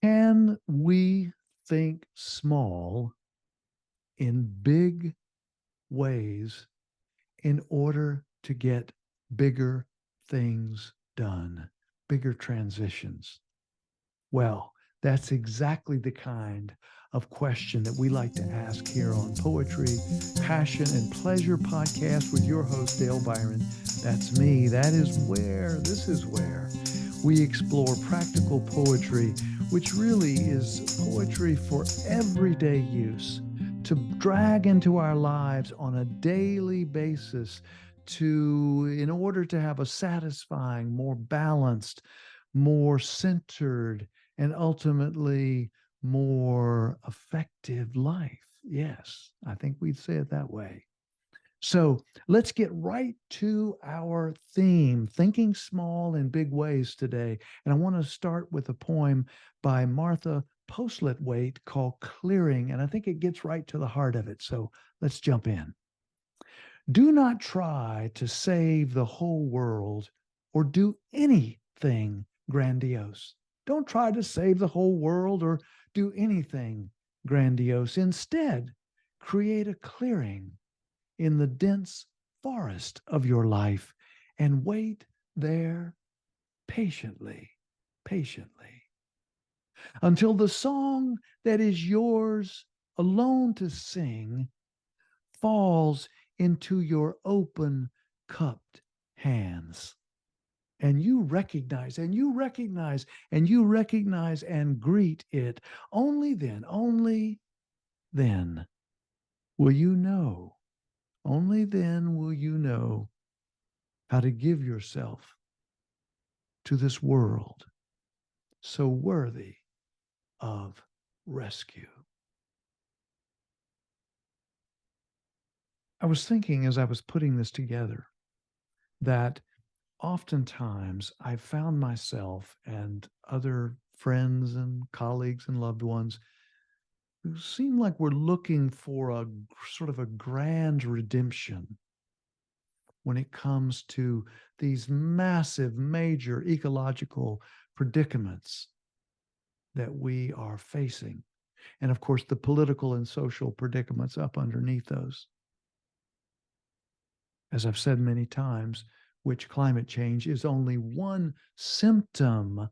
Can we think small in big ways in order to get bigger things done, bigger transitions? Well, that's exactly the kind of question that we like to ask here on Poetry, Passion, and Pleasure podcast with your host, Dale Byron. That's me. This is where we explore practical poetry, which really is poetry for everyday use, to drag into our lives on a daily basis in order to have a satisfying, more balanced, more centered, and ultimately more effective life. Yes, I think we'd say it that way. So let's get right to our theme, thinking small in big ways today. And I want to start with a poem by Martha Postlethwaite called Clearing. And I think it gets right to the heart of it. So let's jump in. Do not try to save the whole world or do anything grandiose. Don't try to save the whole world or do anything grandiose. Instead, create a clearing in the dense forest of your life and wait there patiently, until the song that is yours alone to sing falls into your open, cupped hands. And you recognize, and you recognize, and you recognize and greet it. Only then will you know, only then will you know how to give yourself to this world so worthy of rescue. I was thinking as I was putting this together that oftentimes I found myself and other friends and colleagues and loved ones who seem like we're looking for a sort of a grand redemption when it comes to these massive, major ecological predicaments that we are facing. And of course, the political and social predicaments up underneath those. As I've said many times, which climate change is only one symptom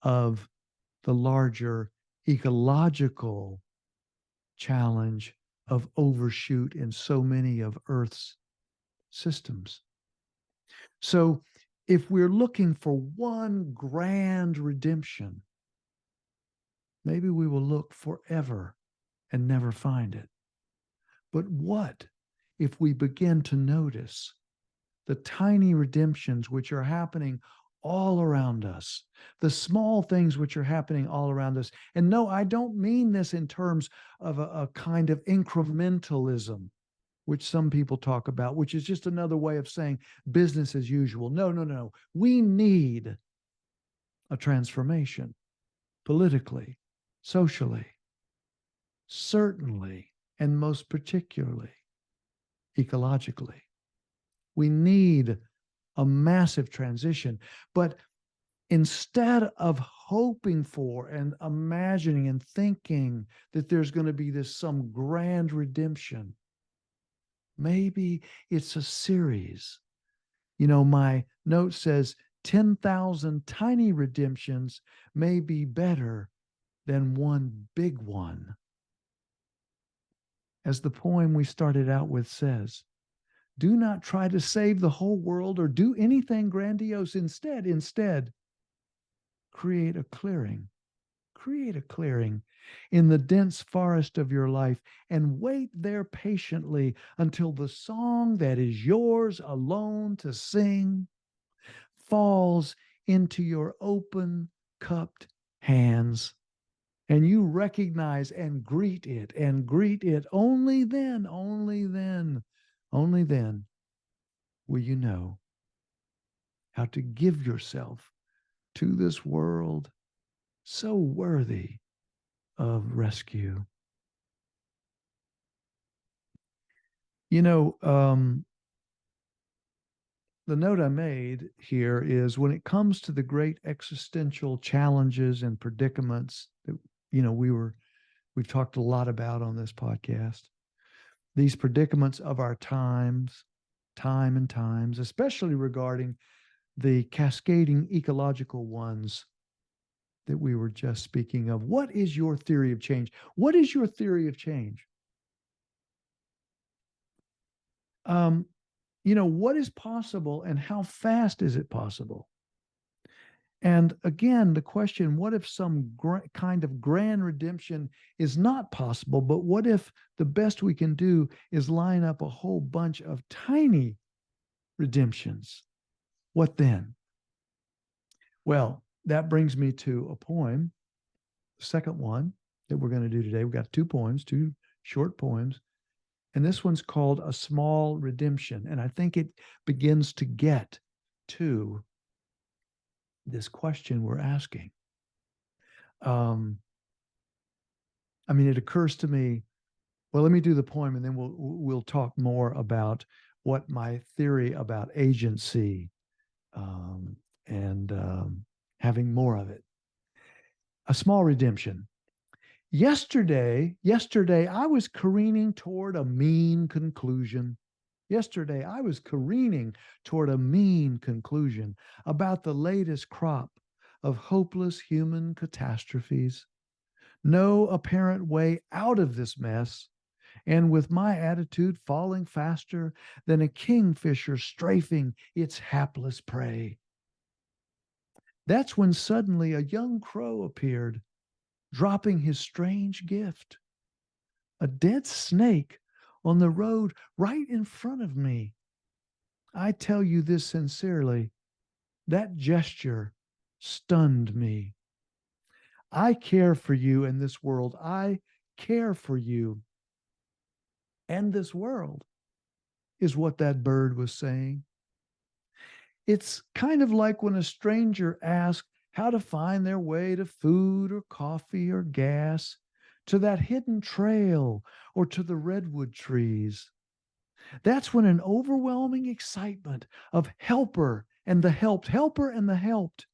of the larger ecological challenge of overshoot in so many of Earth's systems. So, if we're looking for one grand redemption, maybe we will look forever and never find it. But what if we begin to notice the tiny redemptions which are happening all around us, the small things which are happening all around us? And no, I don't mean this in terms of a kind of incrementalism, which some people talk about, which is just another way of saying business as usual. No. We need a transformation politically, socially, certainly, and most particularly ecologically. We need a massive transition. But instead of hoping for and imagining and thinking that there's going to be some grand redemption, maybe it's a series. You know, my note says 10,000 tiny redemptions may be better than one big one. As the poem we started out with says, do not try to save the whole world or do anything grandiose. Instead, create a clearing. Create a clearing in the dense forest of your life and wait there patiently until the song that is yours alone to sing falls into your open, cupped hands. And you recognize and greet it. Only then will you know how to give yourself to this world so worthy of rescue. You know, the note I made here is when it comes to the great existential challenges and predicaments that, we've talked a lot about on this podcast, these predicaments of our times, time and times, especially regarding the cascading ecological ones that we were just speaking of. What is your theory of change? What is your theory of change? Um, what is possible and how fast is it possible? And again, the question, what if some kind of grand redemption is not possible, but what if the best we can do is line up a whole bunch of tiny redemptions? What then? Well, that brings me to a poem, the second one that we're going to do today. We've got two poems, two short poems, and this one's called A Small Redemption. And I think it begins to get to this question we're asking. It occurs to me. Well, let me do the poem, and then we'll talk more about what my theory about agency and having more of it. A small redemption. Yesterday, I was careening toward a mean conclusion. Yesterday, I was careening toward a mean conclusion about the latest crop of hopeless human catastrophes. No apparent way out of this mess, and with my attitude falling faster than a kingfisher strafing its hapless prey. That's when suddenly a young crow appeared, dropping his strange gift. A dead snake on the road right in front of me. I tell you this sincerely, that gesture stunned me. I care for you in this world. I care for you. And this world is what that bird was saying. It's kind of like when a stranger asks how to find their way to food or coffee or gas, to that hidden trail or to the redwood trees. That's when an overwhelming excitement of helper and the helped, helper and the helped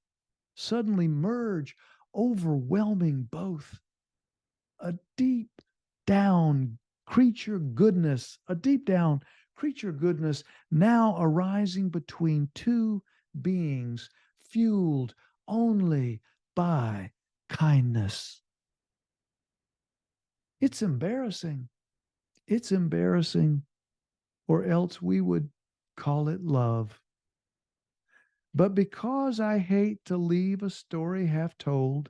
suddenly merge, overwhelming both. A deep down creature goodness, a deep down creature goodness now arising between two beings fueled only by kindness. It's embarrassing. It's embarrassing, or else we would call it love. But because I hate to leave a story half told,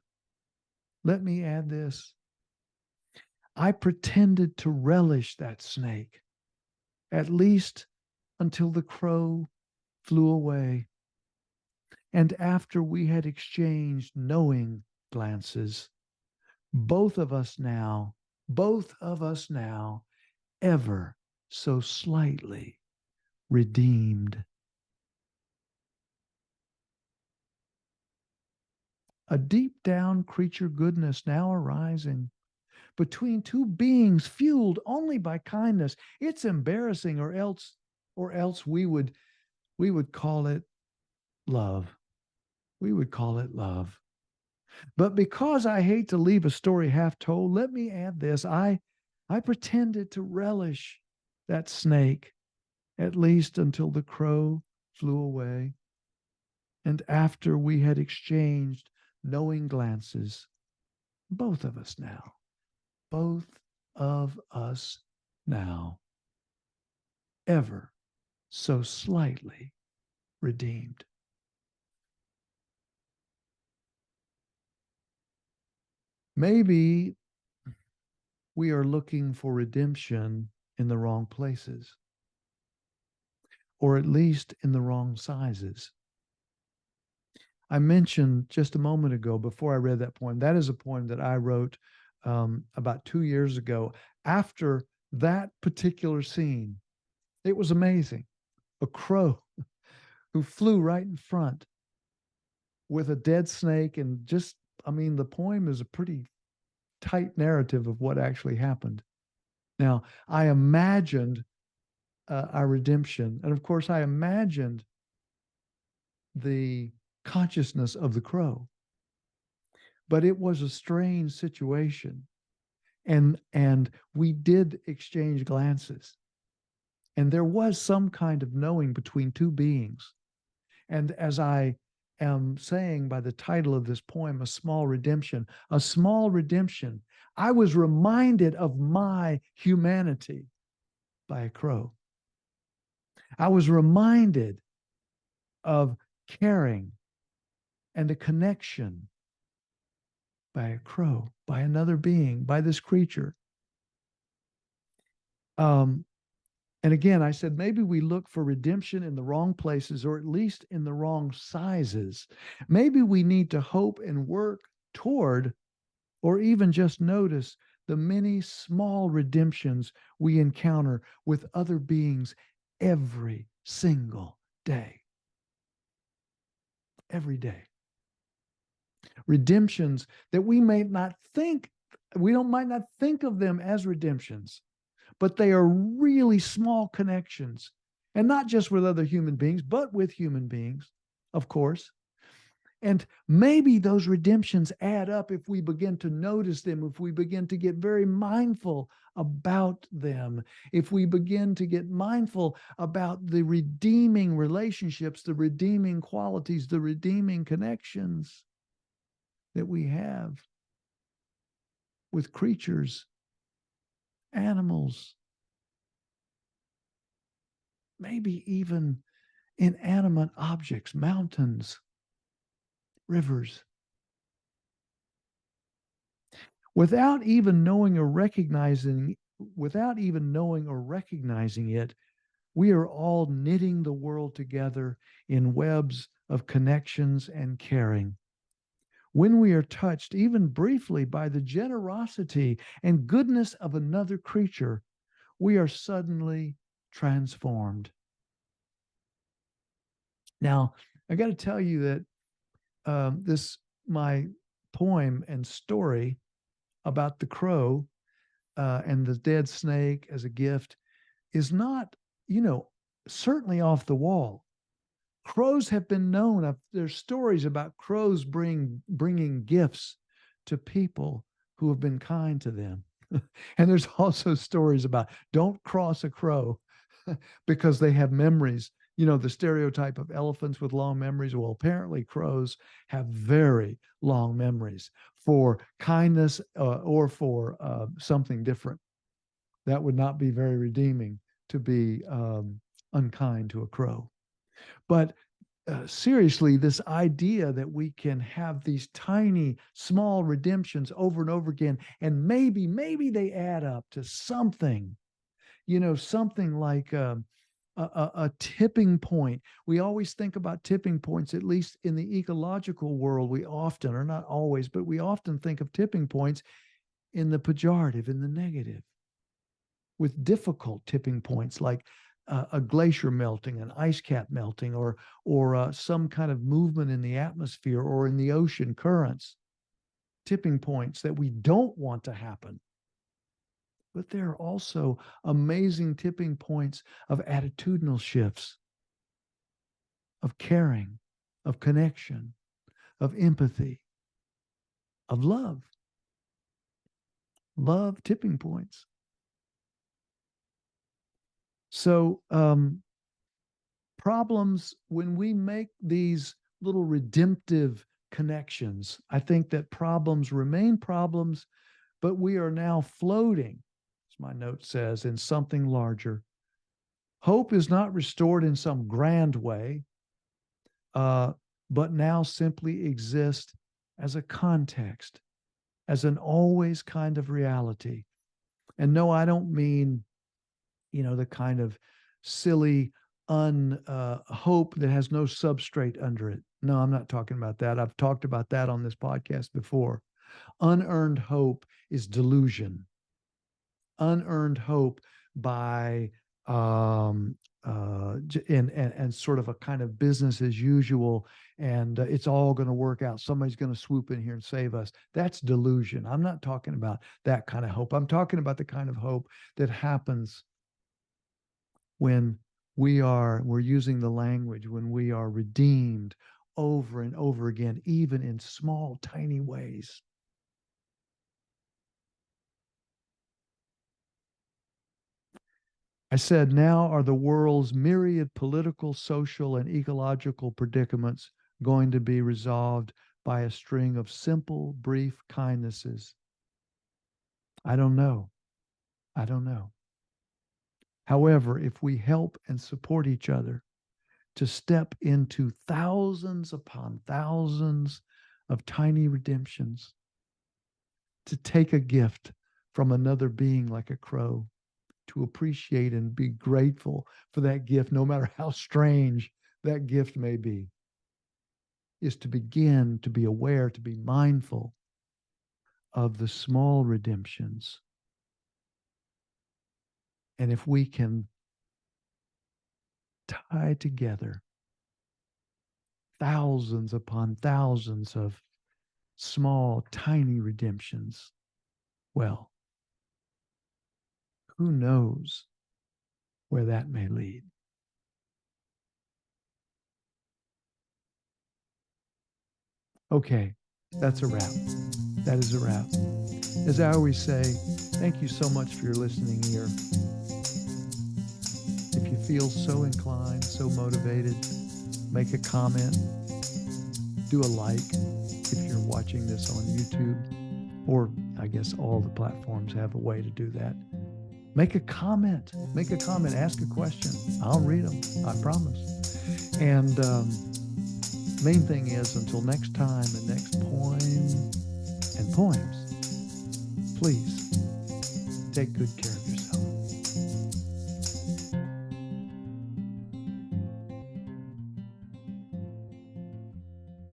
let me add this. I pretended to relish that snake, at least until the crow flew away. And after we had exchanged knowing glances, both of us now, ever so slightly redeemed. A deep down creature goodness now arising between two beings fueled only by kindness. It's embarrassing, or else we would call it love. We would call it love. But because I hate to leave a story half told, let me add this. I pretended to relish that snake, at least until the crow flew away. And after we had exchanged knowing glances, both of us now, both of us now, ever so slightly redeemed. Maybe we are looking for redemption in the wrong places, or at least in the wrong sizes. I mentioned just a moment ago, before I read that poem, that is a poem that I wrote about 2 years ago after that particular scene. It was amazing. A crow who flew right in front with a dead snake, and the poem is a pretty tight narrative of what actually happened. Now, I imagined our redemption. And of course, I imagined the consciousness of the crow. But it was a strange situation. And we did exchange glances. And there was some kind of knowing between two beings. And as I am saying by the title of this poem, A Small Redemption, I was reminded of my humanity by a crow. I was reminded of caring and a connection by a crow, by another being, by this creature. And again, I said, maybe we look for redemption in the wrong places, or at least in the wrong sizes. Maybe we need to hope and work toward, or even just notice, the many small redemptions we encounter with other beings every single day. Every day. Redemptions that we might not think of them as redemptions, but they are really small connections, and not just with other human beings, but with human beings, of course. And maybe those redemptions add up if we begin to notice them, if we begin to get very mindful about them, if we begin to get mindful about the redeeming relationships, the redeeming qualities, the redeeming connections that we have with creatures, animals, maybe even inanimate objects, mountains, rivers. Without even knowing or recognizing it, we are all knitting the world together in webs of connections and caring. When we are touched, even briefly, by the generosity and goodness of another creature, we are suddenly transformed. Now, I got to tell you that my poem and story about the crow and the dead snake as a gift is not, certainly off the wall. Crows have been known. There's stories about crows bringing gifts to people who have been kind to them. And there's also stories about don't cross a crow because they have memories. The stereotype of elephants with long memories. Well, apparently crows have very long memories for kindness or for something different. That would not be very redeeming, to be unkind to a crow. But seriously, this idea that we can have these tiny, small redemptions over and over again, and maybe they add up to something, something like a tipping point. We always think about tipping points, at least in the ecological world. We often, or not always, but we often think of tipping points in the pejorative, in the negative, with difficult tipping points like a glacier melting, an ice cap melting, or some kind of movement in the atmosphere or in the ocean currents. Tipping points that we don't want to happen. But there are also amazing tipping points of attitudinal shifts, of caring, of connection, of empathy, of love. Love tipping points. So, problems, when we make these little redemptive connections, I think that problems remain problems, but we are now floating, as my note says, in something larger. Hope is not restored in some grand way, but now simply exists as a context, as an always kind of reality. And no, I don't mean, the kind of silly hope that has no substrate under it. No, I'm not talking about that. I've talked about that on this podcast before. Unearned hope is delusion. Unearned hope by and sort of a kind of business as usual, and it's all going to work out. Somebody's going to swoop in here and save us. That's delusion. I'm not talking about that kind of hope. I'm talking about the kind of hope that happens when we're using the language when we are redeemed over and over again, even in small, tiny ways. I said, now are the world's myriad political, social, and ecological predicaments going to be resolved by a string of simple, brief kindnesses? I don't know. I don't know. However, if we help and support each other to step into thousands upon thousands of tiny redemptions, to take a gift from another being like a crow, to appreciate and be grateful for that gift, no matter how strange that gift may be, is to begin to be aware, to be mindful of the small redemptions. And if we can tie together thousands upon thousands of small, tiny redemptions, well, who knows where that may lead? Okay, that's a wrap. That is a wrap. As I always say, thank you so much for your listening ear. If you feel so inclined, so motivated, make a comment, do a like if you're watching this on YouTube, or I guess all the platforms have a way to do that. Make a comment, ask a question. I'll read them, I promise. And main thing is, until next time and next poem and poems, please take good care of yourself.